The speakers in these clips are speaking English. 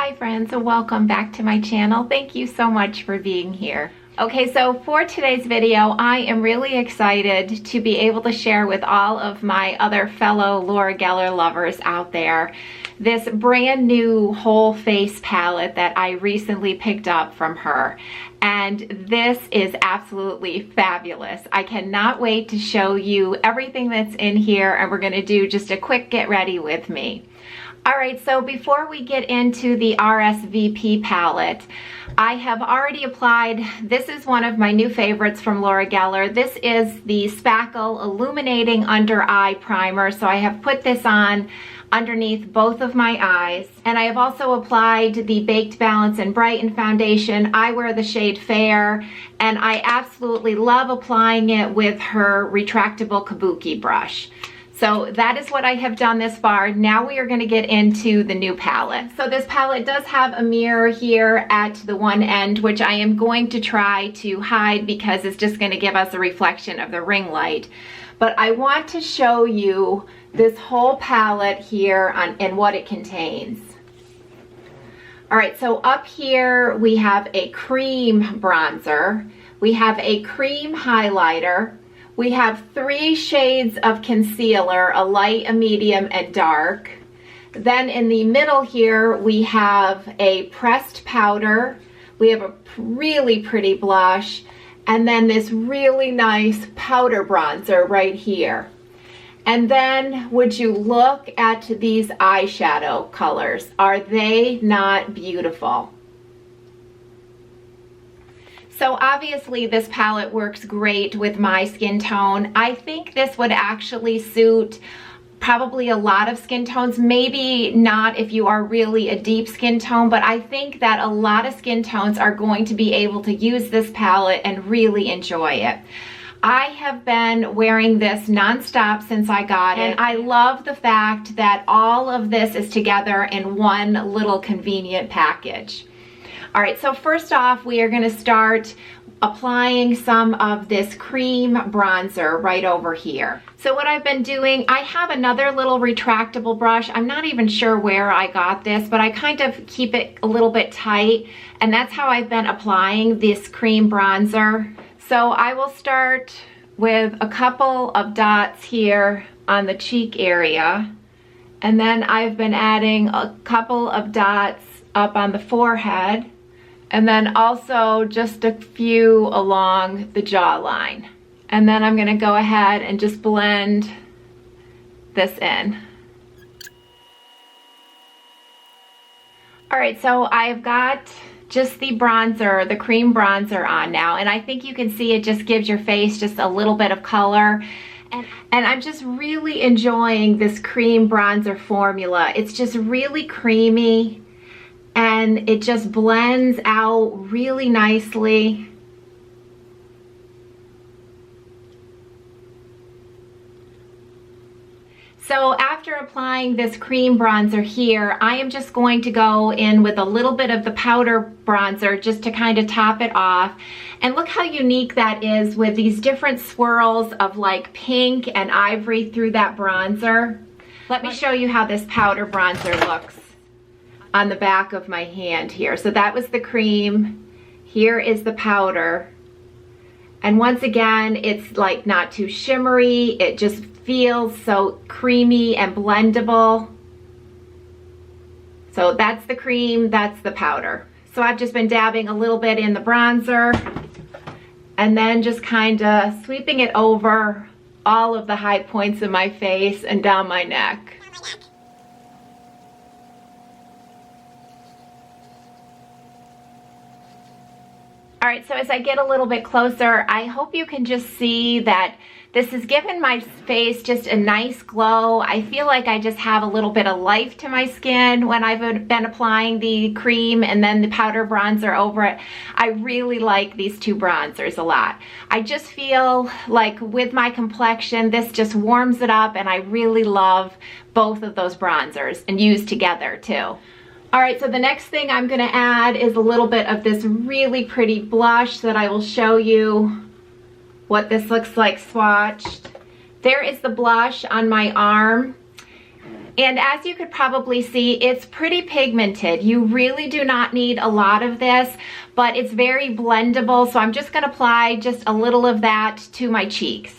Hi friends, and welcome back to my channel. Thank you so much for being here. Okay, so for today's video, I am really excited to be able to share with all of my other fellow Laura Geller lovers out there this brand new whole face palette that I recently picked up from her. And this is absolutely fabulous. I cannot wait to show you everything that's in here, and we're gonna do just a quick get ready with me. All right, so before we get into the RSVP palette, I have already applied, this is one of my new favorites from Laura Geller. This is the Spackle Illuminating Under Eye Primer. So I have put this on underneath both of my eyes. And I have also applied the Baked Balance-n Brighten Foundation. I wear the shade Fair, and I absolutely love applying it with her retractable kabuki brush. So that is what I have done this far. Now we are going to get into the new palette. So this palette does have a mirror here at the one end, which I am going to try to hide because it's just going to give us a reflection of the ring light. But I want to show you this whole palette here and what it contains. All right, so up here we have a cream bronzer. We have a cream highlighter. We have 3 shades of concealer, a light, a medium, and dark. Then in the middle here, we have a pressed powder. We have a really pretty blush, and then this really nice powder bronzer right here. And then would you look at these eyeshadow colors? Are they not beautiful? So obviously this palette works great with my skin tone. I think this would actually suit probably a lot of skin tones, maybe not if you are really a deep skin tone, but I think that a lot of skin tones are going to be able to use this palette and really enjoy it. I have been wearing this nonstop since I got it, and I love the fact that all of this is together in one little convenient package. All right, so first off, we are going to start applying some of this cream bronzer right over here. So what I've been doing, I have another little retractable brush. I'm not even sure where I got this, but I kind of keep it a little bit tight, and that's how I've been applying this cream bronzer. So I will start with a couple of dots here on the cheek area, and then I've been adding a couple of dots up on the forehead, and then also just a few along the jawline. And then I'm gonna go ahead and just blend this in. All right, so I've got just the bronzer, the cream bronzer on now, and I think you can see it just gives your face just a little bit of color. And I'm just really enjoying this cream bronzer formula. It's just really creamy, and it just blends out really nicely. So after applying this cream bronzer here, I am just going to go in with a little bit of the powder bronzer just to kind of top it off. And look how unique that is with these different swirls of like pink and ivory through that bronzer. Let me show you how this powder bronzer looks on the back of my hand here. So that was the cream. Here is the powder. And once again, it's like not too shimmery. It just feels so creamy and blendable. So that's the cream, that's the powder. So I've just been dabbing a little bit in the bronzer and then just kind of sweeping it over all of the high points of my face and down my neck. All right, so as I get a little bit closer, I hope you can just see that this has given my face just a nice glow. I feel like I just have a little bit of life to my skin when I've been applying the cream and then the powder bronzer over it. I really like these two bronzers a lot. I just feel like with my complexion, this just warms it up, and I really love both of those bronzers and used together too. All right, so the next thing I'm gonna add is a little bit of this really pretty blush that I will show you what this looks like swatched. There is the blush on my arm. And as you could probably see, it's pretty pigmented. You really do not need a lot of this, but it's very blendable. So I'm just gonna apply just a little of that to my cheeks.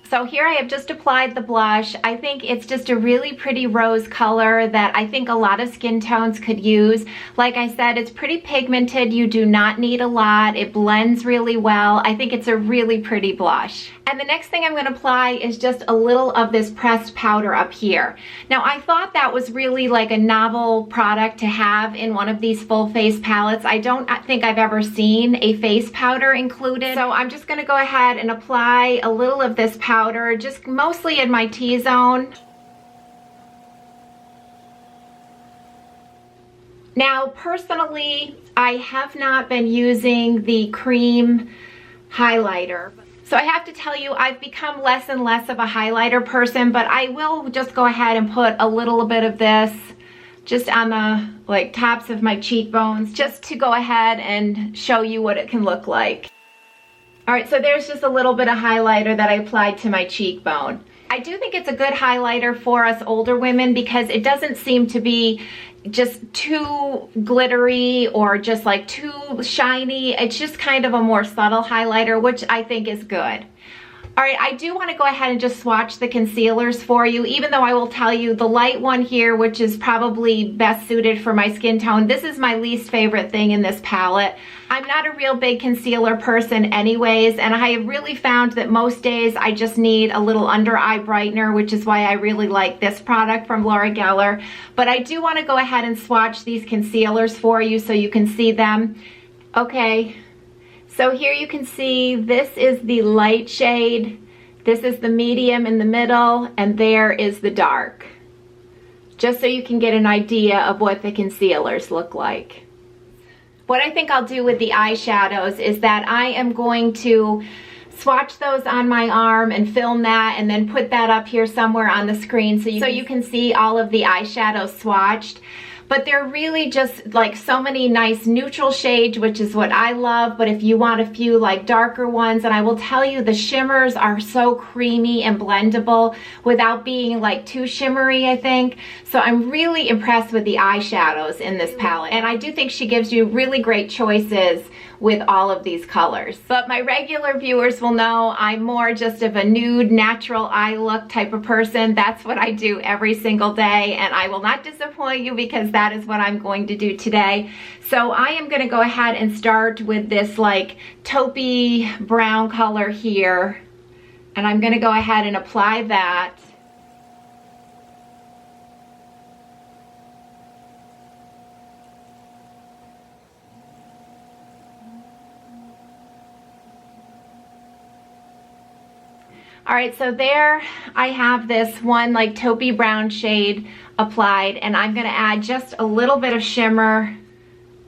So here I have just applied the blush. I think it's just a really pretty rose color that I think a lot of skin tones could use. Like I said, it's pretty pigmented. You do not need a lot. It blends really well. I think it's a really pretty blush. And the next thing I'm going to apply is just a little of this pressed powder up here. Now I thought that was really like a novel product to have in one of these full face palettes. I don't think I've ever seen a face powder included. So I'm just going to go ahead and apply a little of this powder, just mostly in my T-zone. Now personally, I have not been using the cream highlighter. So I have to tell you, I've become less and less of a highlighter person, but I will just go ahead and put a little bit of this just on the tops of my cheekbones, just to go ahead and show you what it can look like. All right, so there's just a little bit of highlighter that I applied to my cheekbone. I do think it's a good highlighter for us older women because it doesn't seem to be just too glittery or just like too shiny. It's just kind of a more subtle highlighter, which I think is good. All right, I do want to go ahead and just swatch the concealers for you, even though I will tell you the light one here, which is probably best suited for my skin tone, this is my least favorite thing in this palette. I'm not a real big concealer person anyways, and I have really found that most days I just need a little under eye brightener, which is why I really like this product from Laura Geller. But I do want to go ahead and swatch these concealers for you so you can see them. Okay. So here you can see this is the light shade, this is the medium in the middle, and there is the dark. Just so you can get an idea of what the concealers look like. What I think I'll do with the eyeshadows is that I am going to swatch those on my arm and film that and then put that up here somewhere on the screen so you can see all of the eyeshadows swatched. But they're really just like so many nice neutral shades, which is what I love. But if you want a few like darker ones, and I will tell you the shimmers are so creamy and blendable without being like too shimmery, I think. So I'm really impressed with the eyeshadows in this palette. And I do think she gives you really great choices with all of these colors. But my regular viewers will know I'm more just of a nude, natural eye look type of person. That's what I do every single day, and I will not disappoint you because that is what I'm going to do today. So I am going to go ahead and start with this like taupey brown color here, and I'm going to go ahead and apply that. All right, so there I have this one like taupey brown shade applied, and I'm gonna add just a little bit of shimmer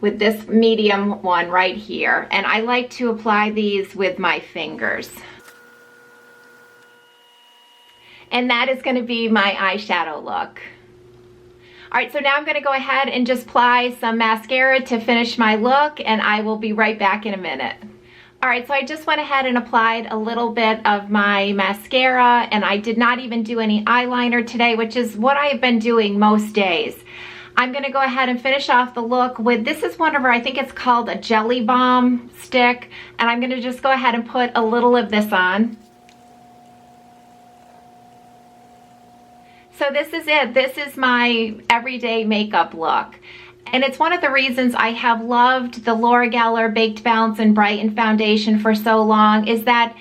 with this medium one right here. And I like to apply these with my fingers. And that is gonna be my eyeshadow look. All right, so now I'm gonna go ahead and just apply some mascara to finish my look, and I will be right back in a minute. All right, so I just went ahead and applied a little bit of my mascara, and I did not even do any eyeliner today, which is what I've been doing most days. I'm gonna go ahead and finish off the look with, this is one of her, I think it's called a Jelly Balm stick, and I'm gonna just go ahead and put a little of this on. So this is it. This is my everyday makeup look. And it's one of the reasons I have loved the Laura Geller Baked Balance-n Brighten Foundation for so long, is that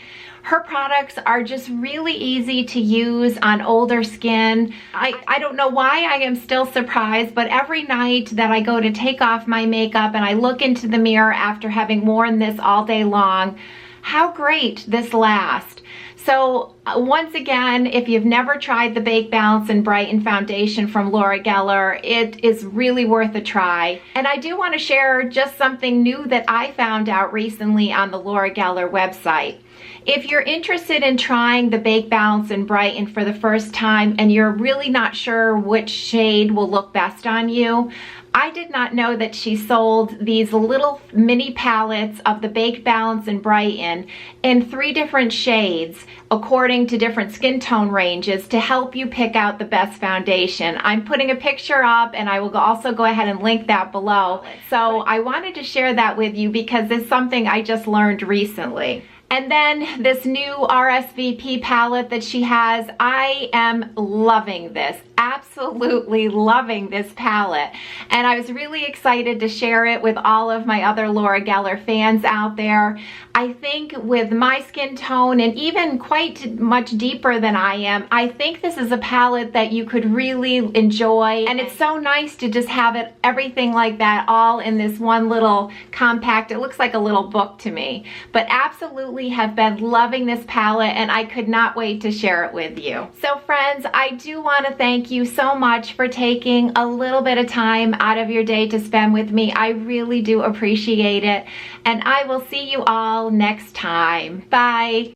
her products are just really easy to use on older skin. I don't know why I am still surprised, but every night that I go to take off my makeup and I look into the mirror after having worn this all day long, how great this lasts. So once again, if you've never tried the Baked Balance-n Brighten Foundation from Laura Geller, it is really worth a try. And I do want to share just something new that I found out recently on the Laura Geller website. If you're interested in trying the Baked Balance-n Brighten for the first time and you're really not sure which shade will look best on you, I did not know that she sold these little mini palettes of the Baked Balance-n Brighten in 3 different shades according to different skin tone ranges to help you pick out the best foundation. I'm putting a picture up, and I will also go ahead and link that below. So I wanted to share that with you because it's something I just learned recently. And then this new RSVP palette that she has, I am loving this. Absolutely loving this palette. And I was really excited to share it with all of my other Laura Geller fans out there. I think with my skin tone, and even quite much deeper than I am, I think this is a palette that you could really enjoy. And it's so nice to just have it, everything like that, all in this one little compact, it looks like a little book to me. But absolutely have been loving this palette, and I could not wait to share it with you. So friends, I do want to thank you so much for taking a little bit of time out of your day to spend with me. I really do appreciate it. And I will see you all next time. Bye.